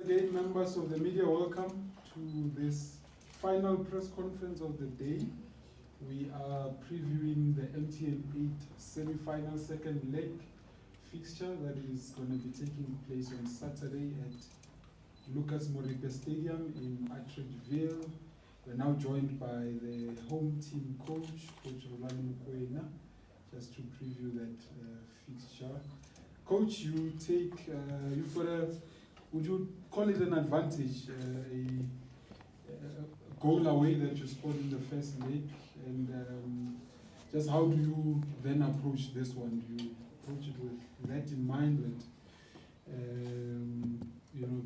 again, members of the media, welcome to this final press conference of the day. We are previewing the MTN 8 semi-final second leg fixture that is going to be taking place on Saturday at Lucas Moripe Stadium in Atteridgeville. We're now joined by the home team coach, Coach Rulani Mokwena, just to preview that fixture. Coach, you take, you've got a, would you call it an advantage, a goal away that you scored in the first leg, and just how do you then approach this one? Do you approach it with that in mind that, you know,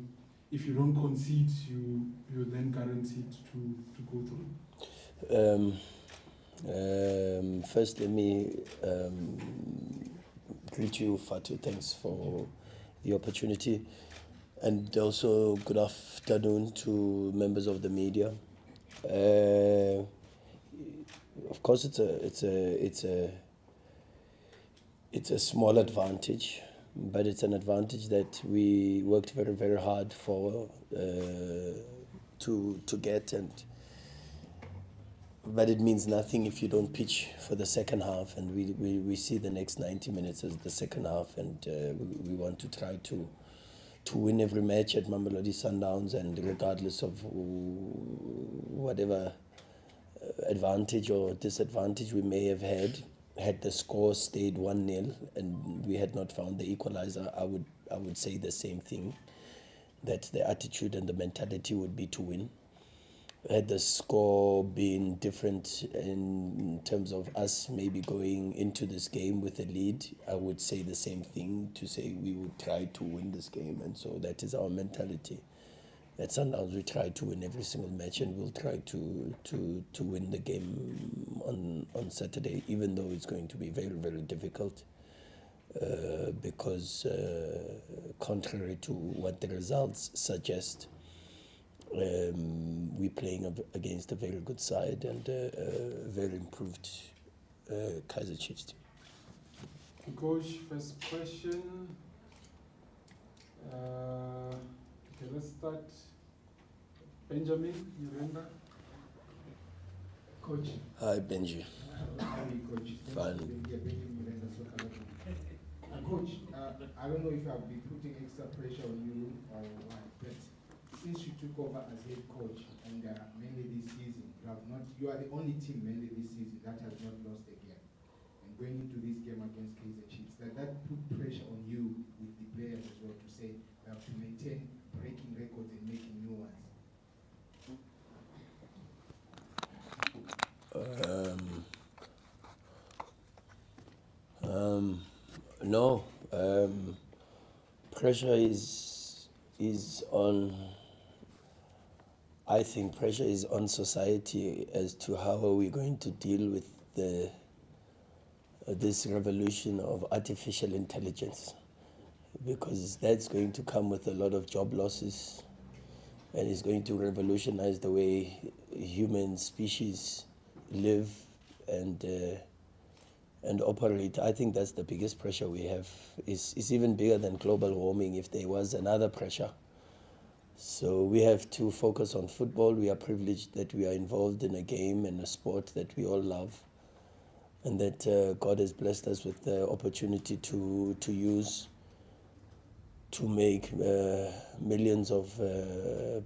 if you don't concede, you're then guaranteed to go through? First, let me greet you, Fatu. Thanks for the opportunity. And also, good afternoon to members of the media. Of course, it's a small advantage, but it's an advantage that we worked very, very hard for to get. But it means nothing if you don't pitch for the second half, and we see the next 90 minutes as the second half, and we want to try to win every match at Mamelodi Sundowns, and regardless of whatever advantage or disadvantage we may have had the score stayed 1-0 and we had not found the equalizer, I would say the same thing, that the attitude and the mentality would be to win. Had the score been different in terms of us maybe going into this game with a lead, I would say the same thing, to say we would try to win this game. And so that is our mentality. At Sundowns, we try to win every single match, and we'll try to win the game on Saturday, even though it's going to be very, very difficult because contrary to what the results suggest, we're playing against a very good side and a very improved Kaizer Chiefs team. Coach, first question. Okay, let's start. Benjamin, you remember? Coach. Hi, Benji. How are you, Coach? Fine. Coach, I don't know if I'll be putting extra pressure on you or what, but since you took over as head coach and mainly this season, you are the only team mainly this season that has not lost a game. And going into this game against Kaizer Chiefs, that put pressure on you with the players as well to say we have to maintain breaking records and making new ones. No, pressure is on. I think pressure is on society as to how are we going to deal with this revolution of artificial intelligence, because that's going to come with a lot of job losses, and it's going to revolutionize the way human species live and operate. I think that's the biggest pressure we have. It's even bigger than global warming if there was another pressure. So we have to focus on football. We are privileged that we are involved in a game and a sport that we all love, and that God has blessed us with the opportunity to use to make millions of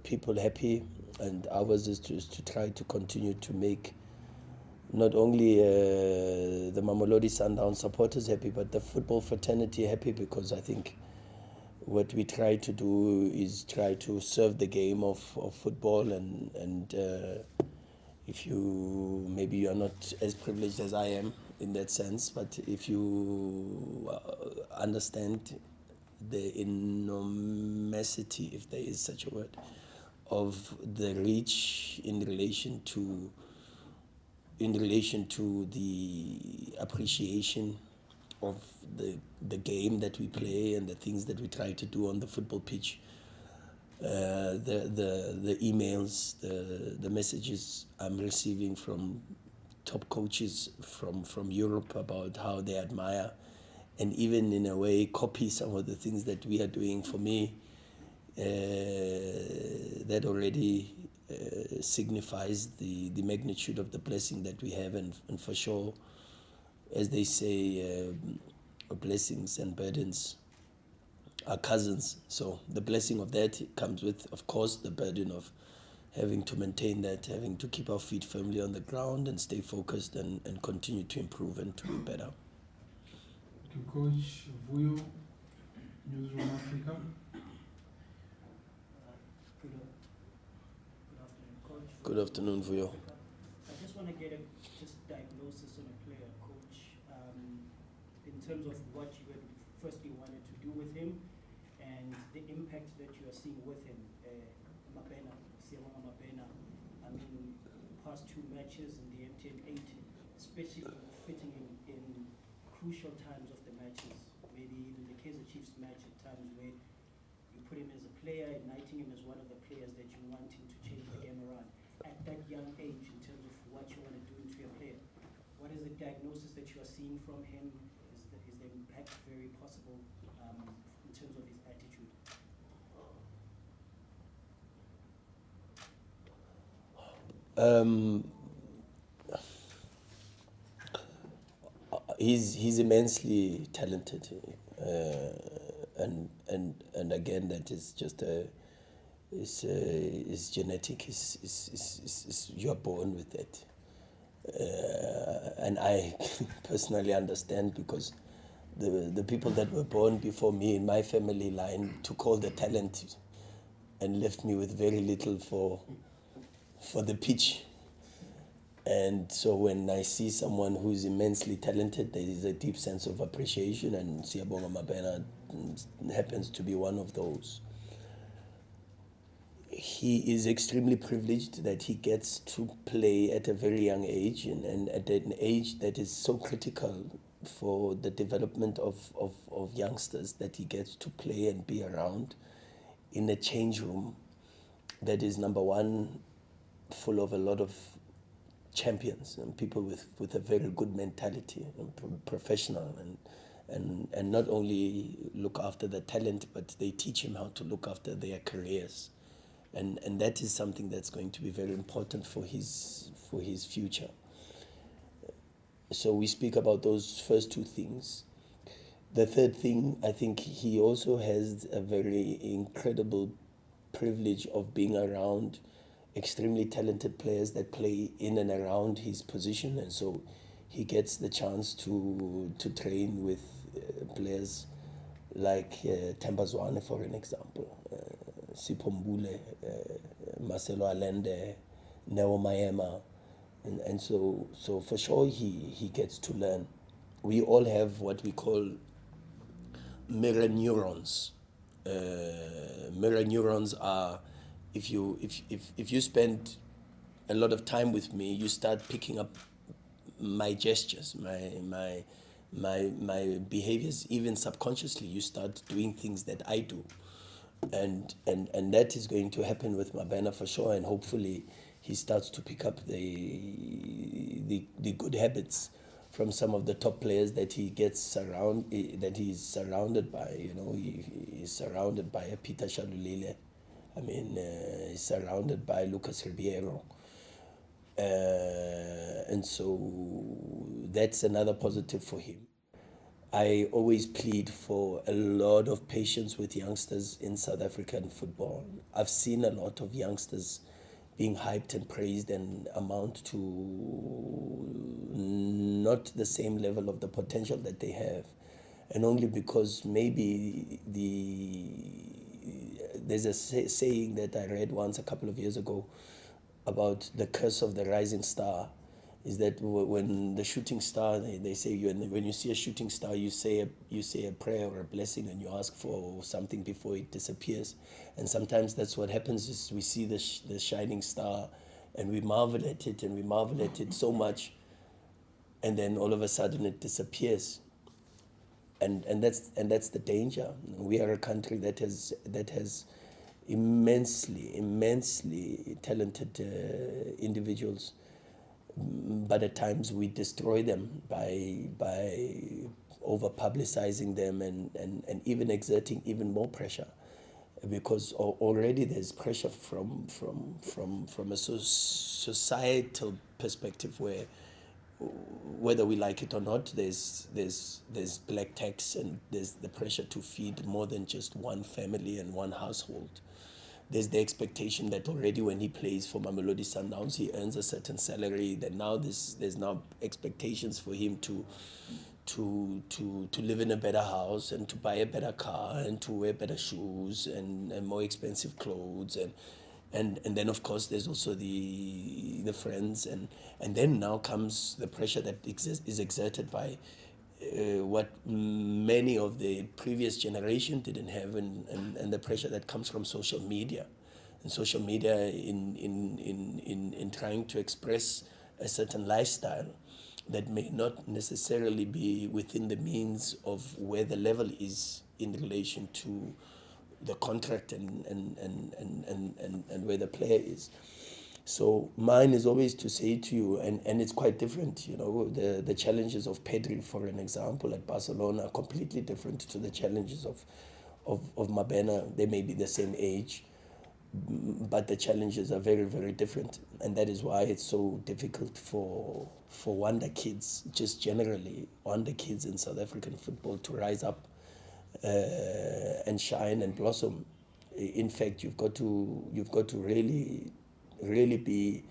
people happy. And ours is to try to continue to make not only the Mamelodi Sundowns supporters happy, but the football fraternity happy, because I think what we try to do is try to serve the game of football, and if you, maybe you are not as privileged as I am in that sense, but if you understand the enormity, if there is such a word, of the reach in relation to the appreciation of the game that we play and the things that we try to do on the football pitch, the emails, the messages I'm receiving from top coaches from Europe about how they admire and even in a way copy some of the things that we are doing. For me, that already signifies the magnitude of the blessing that we have, and for sure, as they say, blessings and burdens are cousins. So the blessing of that comes with, of course, the burden of having to maintain that, having to keep our feet firmly on the ground and stay focused and continue to improve and to be better. Thank you, Coach. Vuyo, Newsroom Africa. Good afternoon, Coach. Good afternoon, Vuyo. I just want to get a diagnosis on a player, Coach, in terms of what you had firstly wanted to do with him and the impact that you are seeing with him. Mabena, Mabena, I mean, past 2 matches in the MTN 8, especially fitting in crucial times of the matches, maybe even the Kaizer Chiefs match at times where you put him as a player, igniting him as one of the players that you want him to change the game around. At that young age, in terms of what you want to do into your player, what is the diagnosis that you are seeing from him? Is the impact very possible in terms of his attitude? He's immensely talented, and again, that is just is genetic. You are born with that, and I personally understand, because the people that were born before me in my family line took all the talent and left me with very little for the pitch. And so when I see someone who's immensely talented, there is a deep sense of appreciation, and Siyabonga Mabena happens to be one of those. He is extremely privileged that he gets to play at a very young age, and at an age that is so critical for the development of youngsters, that he gets to play and be around in a change room that is, number one, full of a lot of champions and people with a very good mentality and professional, and not only look after the talent, but they teach him how to look after their careers, and that is something that's going to be very important for his future. So we speak about those first 2 things. The third thing, I think he also has a very incredible privilege of being around extremely talented players that play in and around his position, and so he gets the chance to train with players like Tembazwane, for an example, Sipho Mbule, Marcelo Allende, Neo Maema, and so for sure he gets to learn. We all have what we call mirror neurons. Mirror neurons are, if you spend a lot of time with me, you start picking up my gestures, my behaviors, even subconsciously. You start doing things that I do, and that is going to happen with Mabena for sure. And hopefully, he starts to pick up the good habits from some of the top players that he that he's surrounded by. You know, he's surrounded by a Peter Shalulile. I mean, he's surrounded by Lucas Ribeiro. And so that's another positive for him. I always plead for a lot of patience with youngsters in South African football. I've seen a lot of youngsters being hyped and praised and amount to not the same level of the potential that they have. And only because maybe there's a saying that I read once a couple of years ago about the curse of the rising star, is that when the shooting star, they say when you see a shooting star, you say a prayer or a blessing, and you ask for something before it disappears. And sometimes that's what happens, is we see the shining star and we marvel at it so much, and then all of a sudden it disappears. And that's the danger. We are a country that has immensely talented individuals, but at times we destroy them by over publicizing them and even exerting even more pressure. because already there's pressure from a societal perspective where, whether we like it or not, there's black tax, and there's the pressure to feed more than just one family and one household. There's the expectation that already when he plays for Mamelodi Sundowns, he earns a certain salary. That now there's now expectations for him to live in a better house and to buy a better car and to wear better shoes and more expensive clothes, and then of course there's also the friends, and then now comes the pressure that is exerted by what many of the previous generation didn't have, and the pressure that comes from social media, and social media in trying to express a certain lifestyle that may not necessarily be within the means of where the level is in relation to the contract and where the player is. So mine is always to say to you, and it's quite different, you know, the challenges of Pedri, for an example, at Barcelona are completely different to the challenges of Mabena. They may be the same age, but the challenges are very, very different. And that is why it's so difficult for wonder kids, just generally, wonder kids in South African football to rise up and shine and blossom. In fact, you've got to really be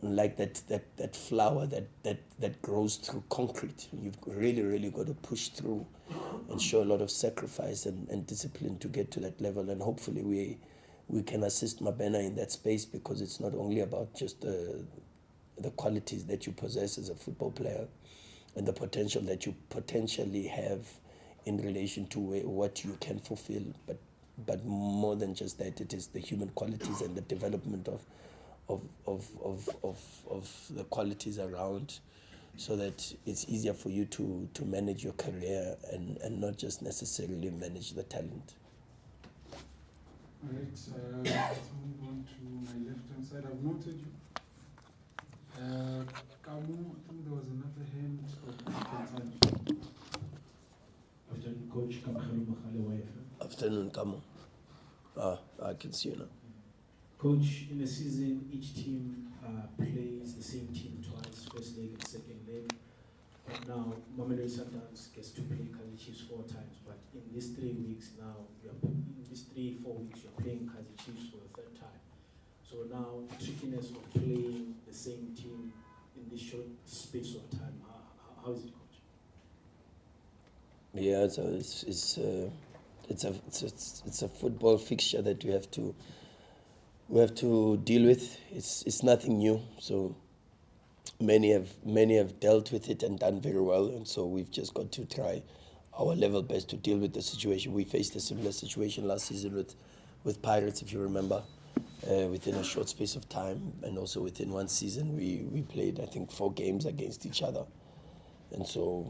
like that flower that grows through concrete. You've really got to push through and show a lot of sacrifice and discipline to get to that level. And hopefully we can assist Mabena in that space, because it's not only about just the qualities that you possess as a football player and the potential that you potentially have in relation to what you can fulfill, but more than just that, it is the human qualities and the development of the qualities around, so that it's easier for you to manage your career and not just necessarily manage the talent. All right, let's move on to my left-hand side. I've noted you. Kamu, I think there was another hand. Afternoon, Coach. Kamahalo Mahale YFM. Afternoon, Kamu. I can see you now. Coach, in a season, each team plays the same team twice, first leg and second leg. But now, Mamelodi Sundowns gets to play Kaizer Chiefs 4 times. But in these 3 weeks now, in these 3-4 weeks, you're playing Kaizer Chiefs for the 3rd time. So now, the trickiness of playing the same team in this short space of time, how is it, Coach? Yeah, so it's a football fixture that we have to deal with. It's nothing new. So many have dealt with it and done very well, and so we've just got to try our level best to deal with the situation. We faced a similar situation last season with Pirates, if you remember, within a short space of time, and also within one season we played, I think, 4 games against each other. And so,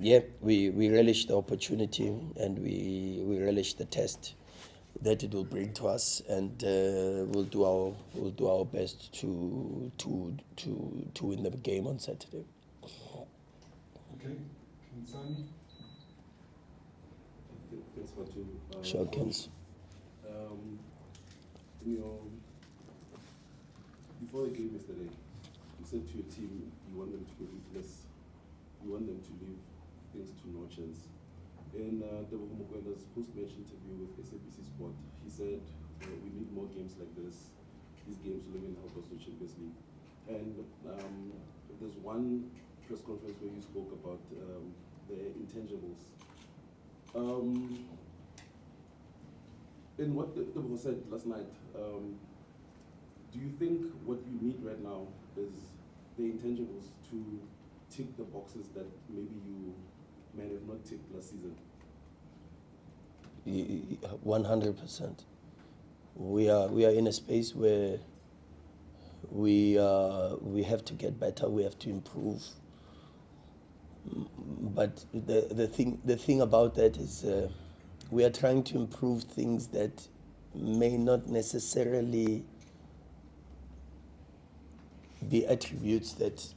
yeah, we relish the opportunity, and we relish the test that it will bring to us, and we'll do our best to win the game on Saturday. Okay, Kinsani. Thanks for two. Sure, Kins. Before the game yesterday, you said to your team you want them to go ruthless. You want them to leave things to no chance. In Rulani Mokwena's post-match interview with SABC Sport, he said, we need more games like this. These games will even help us to Champions League. And there's one press conference where you spoke about the intangibles. In what the said last night, do you think what you need right now is the intangibles to tick the boxes that maybe you might have not ticked last season? 100%. We are in a space where we have to get better. We have to improve. But the thing about that is we are trying to improve things that may not necessarily be attributes that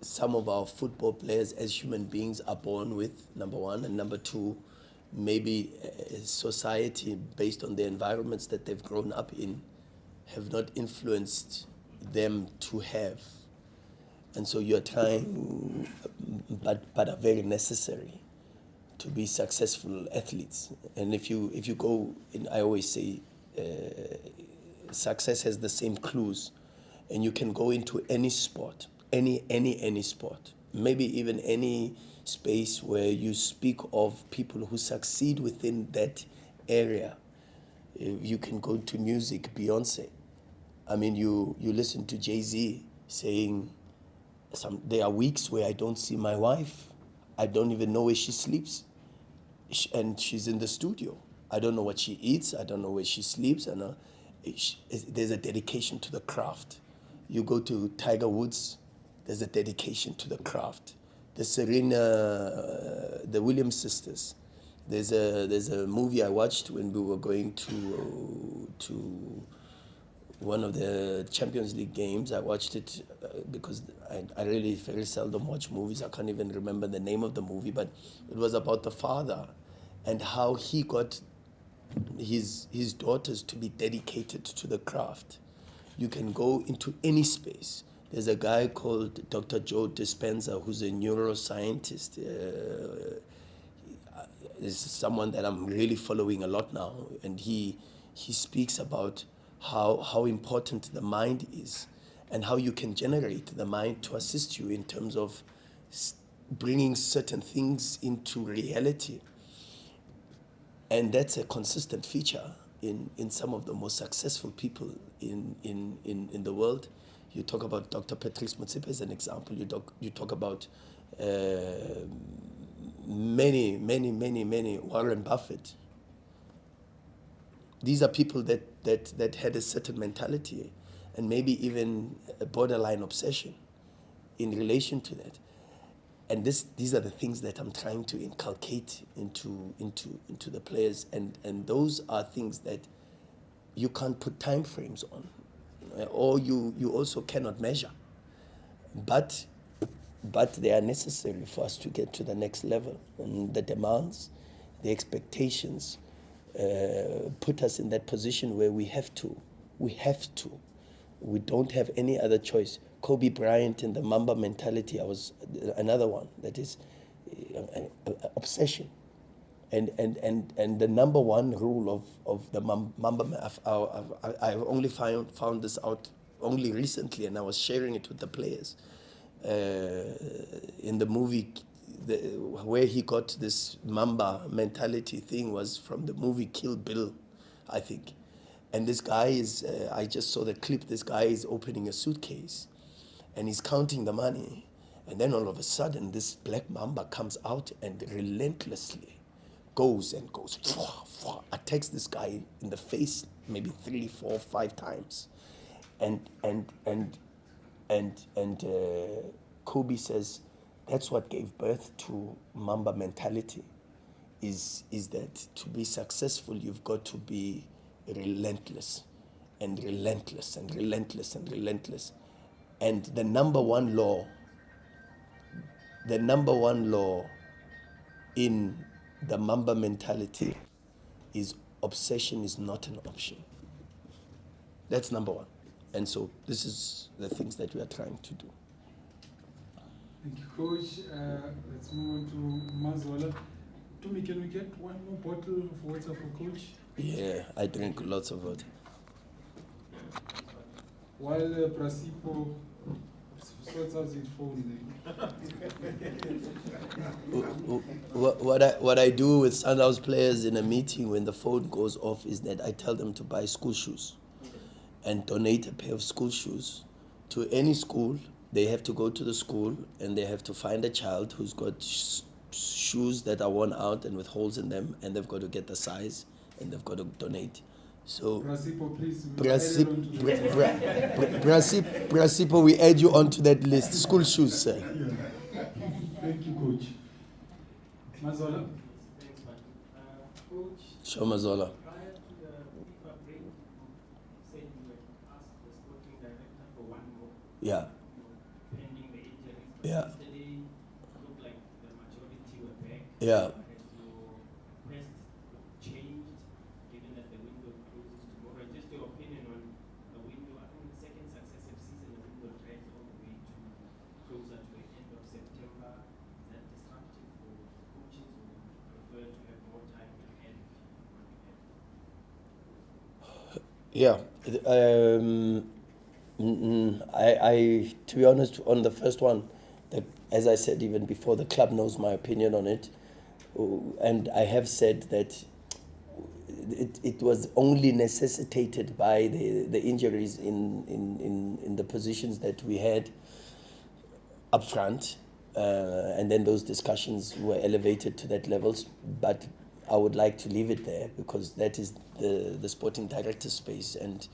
some of our football players as human beings are born with, number one, and number two, maybe society, based on the environments that they've grown up in, have not influenced them to have. And so you're trying, but are very necessary to be successful athletes. And if you go, in, I always say, success has the same clues, and you can go into any sport, any sport, maybe even any space where you speak of people who succeed within that area. You can go to music, Beyonce. I mean, you listen to Jay-Z saying, there are weeks where I don't see my wife. I don't even know where she sleeps. And she's in the studio. I don't know what she eats. I don't know where she sleeps. And there's a dedication to the craft. You go to Tiger Woods, there's a dedication to the craft. The Sirino, the Williams sisters. There's a movie I watched when we were going to one of the Champions League games. I watched it because I really very seldom watch movies. I can't even remember the name of the movie, but it was about the father and how he got his daughters to be dedicated to the craft. You can go into any space. There's a guy called Dr. Joe Dispenza who's a neuroscientist. Is someone that I'm really following a lot now, and he speaks about how important the mind is and how you can generate the mind to assist you in terms of bringing certain things into reality. And that's a consistent feature in some of the most successful people in the world. You talk about Dr. Patrice Motsepe as an example. You talk about many, Warren Buffett. These are people that had a certain mentality and maybe even a borderline obsession in relation to that. And these are the things that I'm trying to inculcate into the players, and those are things that you can't put time frames on, or you also cannot measure. But they are necessary for us to get to the next level. And the demands, the expectations put us in that position where we have to. We don't have any other choice. Kobe Bryant and the Mamba mentality, I was another one that is obsession. And the number one rule of the Mamba, I only found this out only recently, and I was sharing it with the players. In the movie, where he got this Mamba mentality thing was from the movie Kill Bill, I think. And this guy is, I just saw the clip, this guy is opening a suitcase and he's counting the money. And then all of a sudden, this black mamba comes out and relentlessly goes, attacks this guy in the face maybe 3, 4, 5 times. And Kobe says that's what gave birth to Mamba mentality, is that to be successful, you've got to be relentless and relentless and relentless and relentless. And the number one law in the Mamba mentality is obsession is not an option. That's number one. And so this is the things that we are trying to do. Thank you, Coach. Let's move on to Mazola. Tumi, can we get one more bottle of water for Coach? Yeah, I drink lots of water. While Brasipo sorts out his phone What I do with Sundowns players in a meeting when the phone goes off is that I tell them to buy school shoes and donate a pair of school shoes to any school. They have to go to the school and they have to find a child who's got shoes that are worn out and with holes in them, and they've got to get the size and they've got to donate. So Brasipo, please. Brasipo, we add you onto that list. School shoes, sir. Yeah. Thank you, Coach. Mazola. Thanks, man. Coach, Show Mazola. prior to the FIFA break, you said you had asked the sporting director for one more, Yeah. pending the injuries. But Yeah. yesterday, it looked like the majority were back. Yeah. As your press Yeah. To be honest, on the first one, as I said even before, the club knows my opinion on it. And I have said that it was only necessitated by the injuries in the positions that we had up front. And then those discussions were elevated to that levels. But I would like to leave it there because that is the sporting director space. And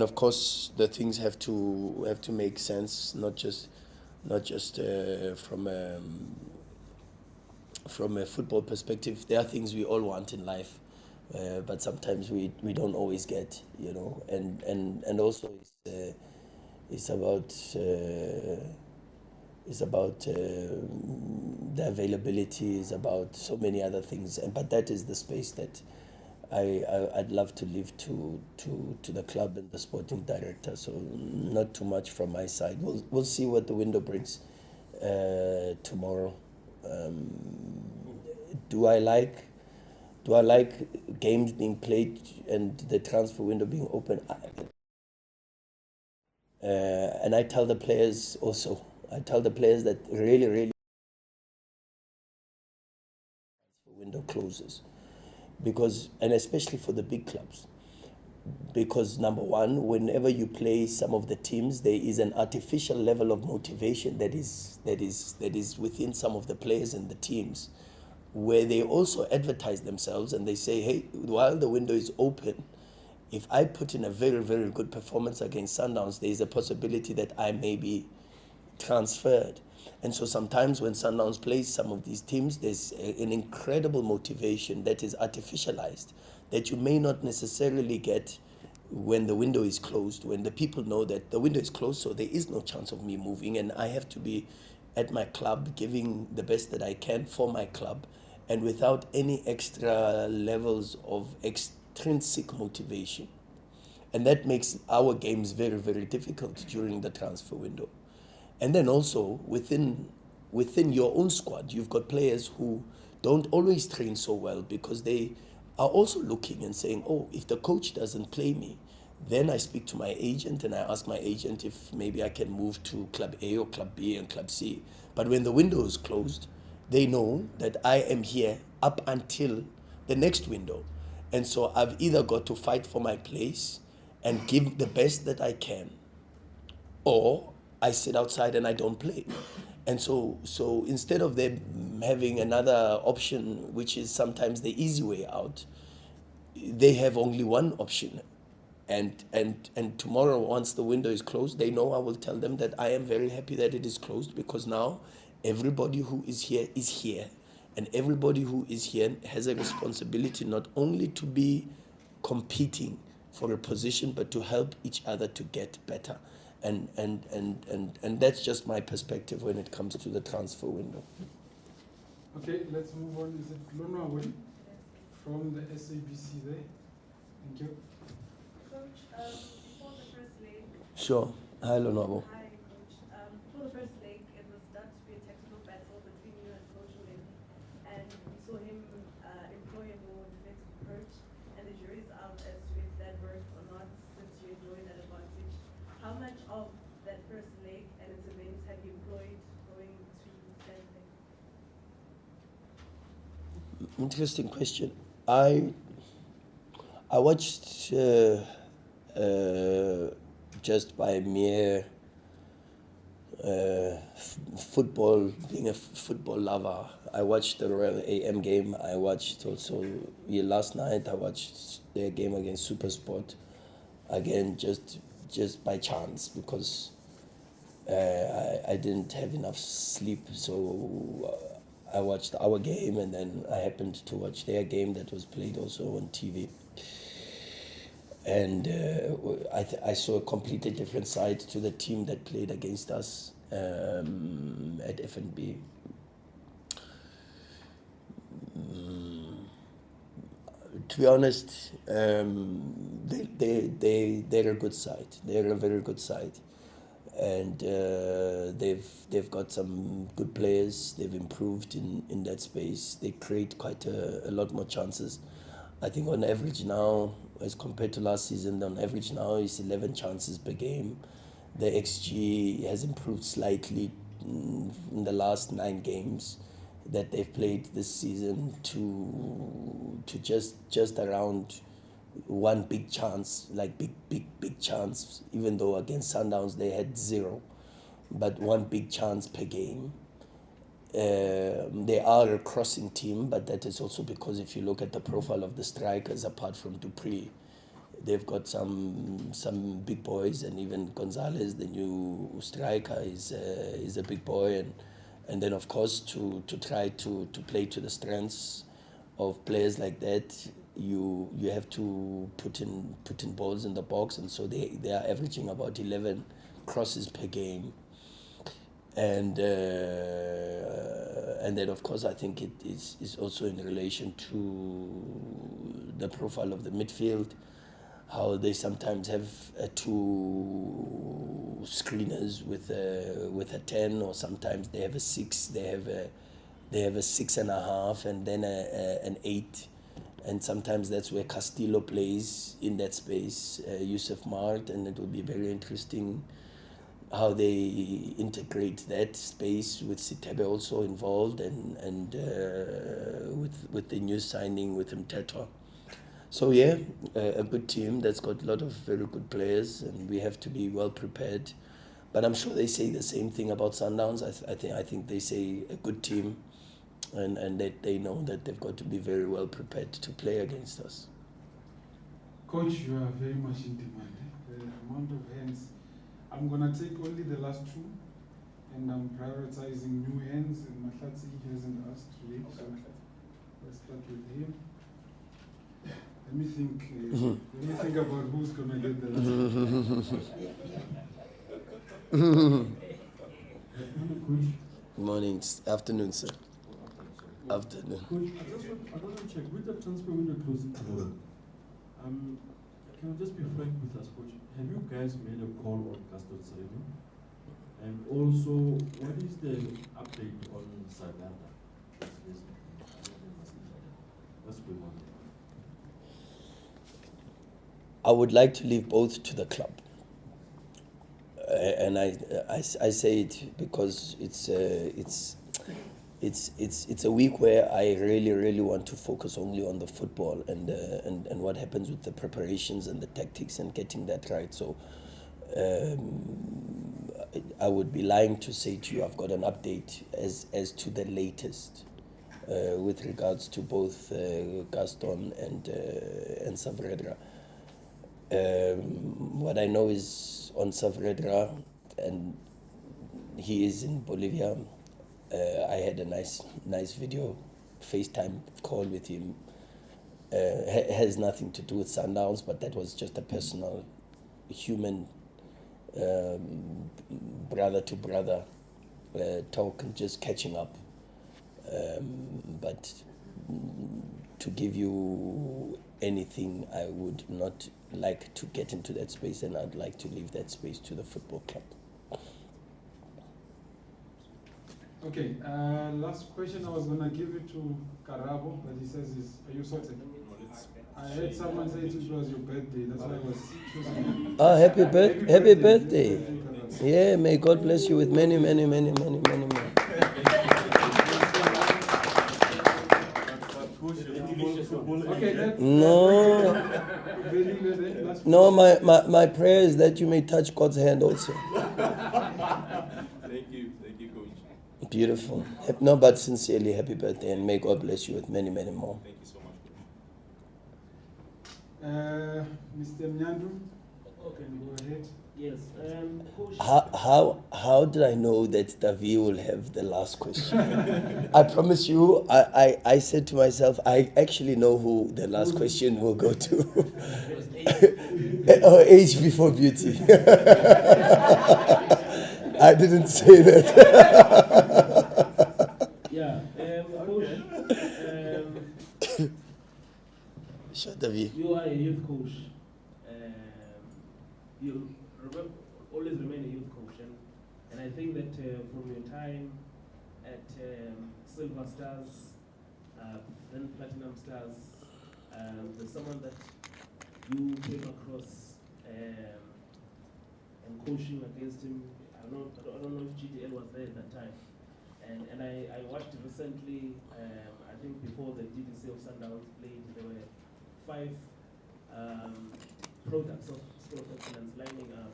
of course, the things have to make sense, not just from a football perspective. There are things we all want in life, but sometimes we don't always get, you know. And also it's about the availability, is about so many other things. But that is the space that I'd love to leave to the club and the sporting director. So not too much from my side. We'll see what the window brings tomorrow. Do I like games being played and the transfer window being open? And I tell the players also. I tell the players that really the window closes, because, and especially for the big clubs, because number one, whenever you play some of the teams, there is an artificial level of motivation that is within some of the players and the teams, where they also advertise themselves and they say, hey, while the window is open, if I put in a very good performance against Sundowns, there is a possibility that I may be transferred. And so sometimes when Sundowns plays some of these teams, there's an incredible motivation that is artificialized, that you may not necessarily get when the window is closed, when the people know that the window is closed, so there is no chance of me moving, and I have to be at my club giving the best that I can for my club, and without any extra levels of extrinsic motivation. And that makes our games very difficult during the transfer window. And then also within your own squad, you've got players who don't always train so well because they are also looking and saying, oh, if the coach doesn't play me, then I speak to my agent and I ask my agent if maybe I can move to Club A or Club B and Club C. But when the window is closed, they know that I am here up until the next window. And so I've either got to fight for my place and give the best that I can, or I sit outside and I don't play. And so instead of them having another option, which is sometimes the easy way out, they have only one option. And tomorrow, once the window is closed, they know I will tell them that I am very happy that it is closed, because now everybody who is here. And everybody who is here has a responsibility not only to be competing for a position, but to help each other to get better. And that's just my perspective when it comes to the transfer window. Okay, let's move on. Is it Lonwawe from the SABC there? Thank you. Coach, before the first leg. Sure. Hi, Lonwabo. Hi, Coach. Before the first leg, it was done to be a technical battle between you and Coach Rulani, and we saw him employ a more defensive approach, and the jury's out as to if that worked or not, since you enjoyed that advantage. How much of that first leg and its events have you employed going to Saturday? Interesting question. I watched just by mere football, being a football lover. I watched the Royal AM game. I watched also last night. I watched their game against SuperSport. Again, just by chance, because I didn't have enough sleep. So I watched our game, and then I happened to watch their game that was played also on TV. And I saw a completely different side to the team that played against us at FNB. To be honest, they're a good side. They're a very good side, and they've got some good players. They've improved in that space. They create quite a lot more chances. I think on average now, as compared to last season. On average now is 11 chances per game. The XG has improved slightly in the last 9 games that they've played this season to just around one big chance, like big chance, even though against Sundowns they had 0, but one big chance per game. They are a crossing team, but that is also because if you look at the profile of the strikers, apart from Dupree, they've got some big boys, and even Gonzalez, the new striker, is a big boy, and then of course to try to play to the strengths of players like that, you have to put in balls in the box, and so they are averaging about 11 crosses per game. And then of course I think it is also in relation to the profile of the midfield, how they sometimes have 2 screeners with a 10, or sometimes they have a 6. They have a 6.5 and then an 8, and sometimes that's where Castillo plays in that space, Yusuf Mart, and it will be very interesting how they integrate that space with Sitebe also involved, and with the new signing with Mtetwa. So yeah, a good team that's got a lot of very good players, and we have to be well prepared. But I'm sure they say the same thing about Sundowns. I think they say a good team, and that they know that they've got to be very well prepared to play against us. Coach, you are very much in demand. The amount of hands. I'm going to take only the last 2, and I'm prioritizing new hands, and Mahlatsi hasn't asked today, so let's start with him. Let me think about who's going to get the last one. Good morning, afternoon, sir. Afternoon. Coach, I just want to check, with the transfer window closing tomorrow, can you just be frank with us, Coach? Have you guys made a call on Sirino? And also, what is the update on Saavedra? What's going on? I would like to leave both to the club, and I say it because it's a week where I really want to focus only on the football and what happens with the preparations and the tactics and getting that right. So I would be lying to say to you I've got an update as to the latest with regards to both Gaston and Saavedra. What I know is on Saavedra, and he is in Bolivia. I had a nice video FaceTime call with him. Has nothing to do with Sundowns, but that was just a personal, human, brother to brother talk and just catching up. But to give you anything, I would not like to get into that space, and I'd like to leave that space to the football club. Okay, last question I was going to give it to Karabo, but he says, are you sorted? I heard someone say it was your birthday, that's why I was choosing. Oh, happy birthday. Yeah, may God bless you with many more. Okay, No, my prayer is that you may touch God's hand also. Thank you, Coach. Beautiful. No, but sincerely, happy birthday, and may God bless you with many more. Thank you so much, Mr. Mnyandu, Okay. go ahead. Yes, Coach. How did I know that Davi will have the last question? I promise you, I said to myself, I actually know who the last question will go to. Age before beauty. I didn't say that. Yeah, Coach, Sure, Davi. you are a youth coach. You always remain a youth coach, and I think that from your time at Silver Stars, then Platinum Stars, there's someone that you came across and coaching against him. I don't know if GDL was there at that time. And I watched recently, I think before the GDC of Sundowns played, there were 5 products of School of Excellence lining up.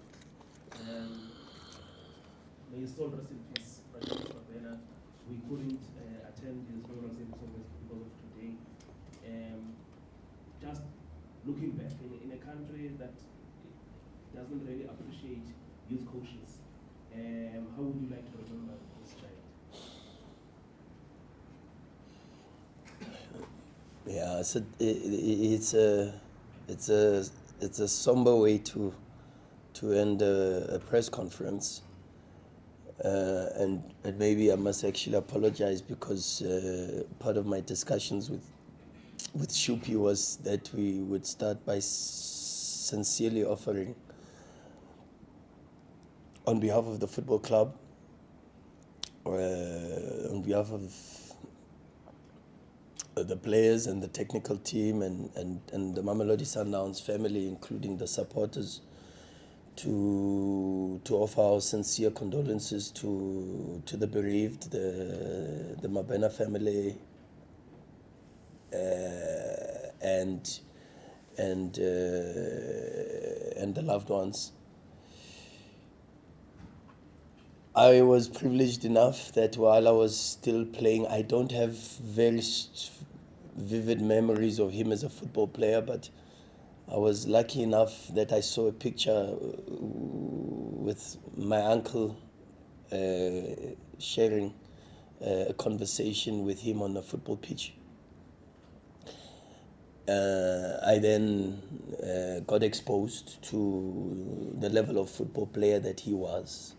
May his soul rest in peace, Mabena. We couldn't attend his funeral service because of today. Just looking back, in a country that doesn't really appreciate youth coaches, how would you like to remember this child? Yeah, so it's a somber way to end a press conference, and maybe I must actually apologize because part of my discussions with Shupi was that we would start by sincerely offering, on behalf of the football club, on behalf of the players and the technical team and the Mamelodi Sundowns family, including the supporters, to offer our sincere condolences to the bereaved, the Mabena family, and the loved ones. I was privileged enough that while I was still playing, I don't have very vivid memories of him as a football player, but I was lucky enough that I saw a picture with my uncle sharing a conversation with him on a football pitch. I then got exposed to the level of football player that he was.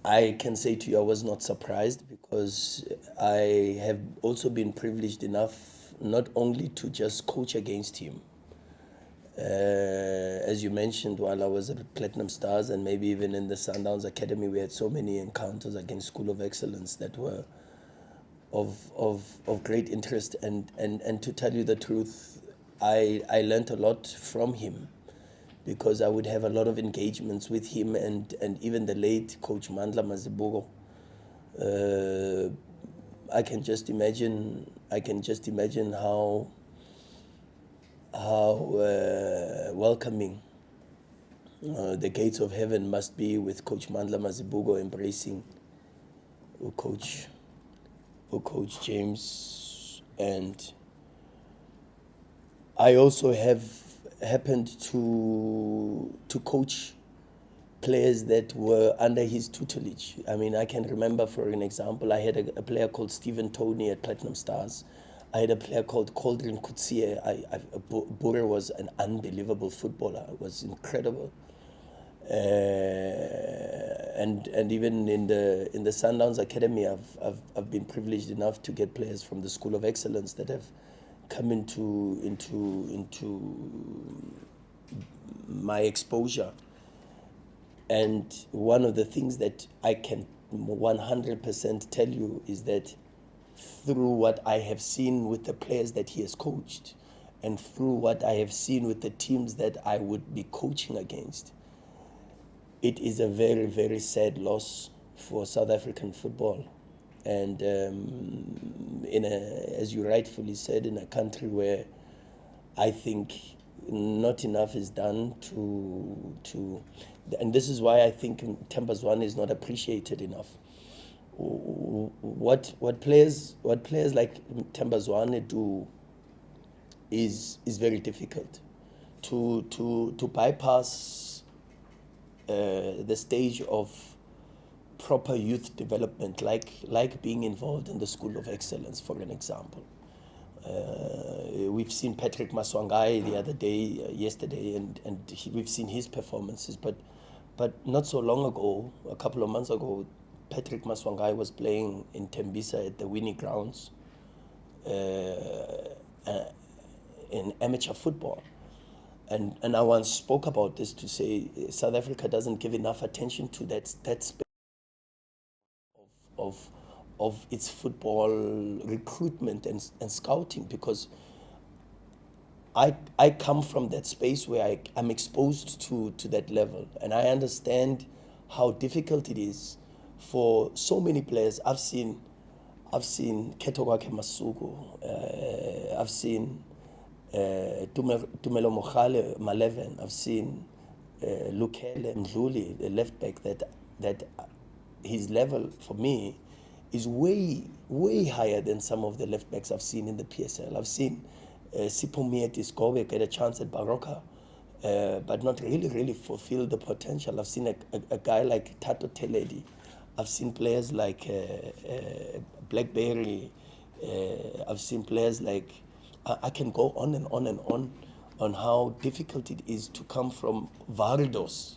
I can say to you I was not surprised because I have also been privileged enough not only to just coach against him. As you mentioned, while I was at Platinum Stars and maybe even in the Sundowns Academy, we had so many encounters against School of Excellence that were of great interest. And to tell you the truth, I learned a lot from him, because I would have a lot of engagements with him and even the late Coach Mandla Mazibuko. I can just imagine how welcoming the gates of heaven must be with Coach Mandla Mazibuko embracing Coach James. And I also have happened to coach players that were under his tutelage. I mean, I can remember, for an example, I had a player called Stephen Tony at Platinum Stars. I had a player called Coldrin Kutsie. Bure was an unbelievable footballer. It was incredible. And even in the Sundowns Academy, I've been privileged enough to get players from the School of Excellence that have come into my exposure. And one of the things that I can 100% tell you is that through what I have seen with the players that he has coached and through what I have seen with the teams that I would be coaching against, it is a very, very sad loss for South African football. And as you rightfully said, in a country where I think not enough is done to and this is why I think Thembazwane is not appreciated enough. What players like Thembazwane do is very difficult. To bypass the stage of proper youth development, like being involved in the School of Excellence, for an example. We've seen Patrick Maswangai the other day, yesterday, and we've seen his performances. But not so long ago, a couple of months ago, Patrick Maswangai was playing in Tembisa at the Winnie Grounds in amateur football. And I once spoke about this to say South Africa doesn't give enough attention to that space of its football recruitment and scouting, because I come from that space where I'm exposed to that level, and I understand how difficult it is for so many players. I've seen Ketogwake Masuku, I've seen Tumelo Mohale Maleven, I've seen Lukele Mdluli, the left back, that his level for me is way higher than some of the left backs I've seen in the PSL. I've seen Sipho Iskobe get a chance at Baroka, but not really fulfill the potential. I've seen a guy like Tato Teledi. I've seen players like Blackberry. I've seen players like, I can go on and on how difficult it is to come from Vardos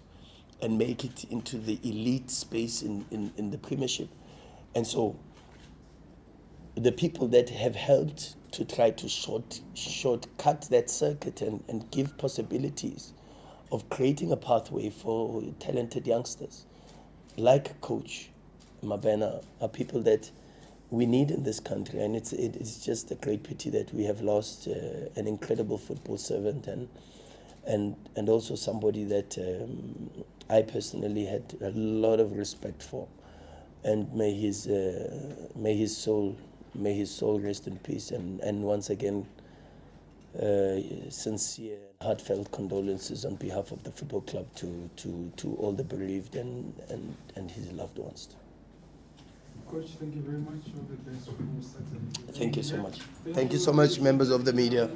and make it into the elite space in the Premiership. And so the people that have helped to try to shortcut that circuit and give possibilities of creating a pathway for talented youngsters, like Coach Mabena, are people that we need in this country. And it's just a great pity that we have lost an incredible football servant and also somebody that I personally had a lot of respect for. And may his soul rest in peace. And once again, sincere and heartfelt condolences on behalf of the football club to all the bereaved and his loved ones. Coach, thank you very much. All the best for Saturday. Thank you so much. Thank you so much, members of the media.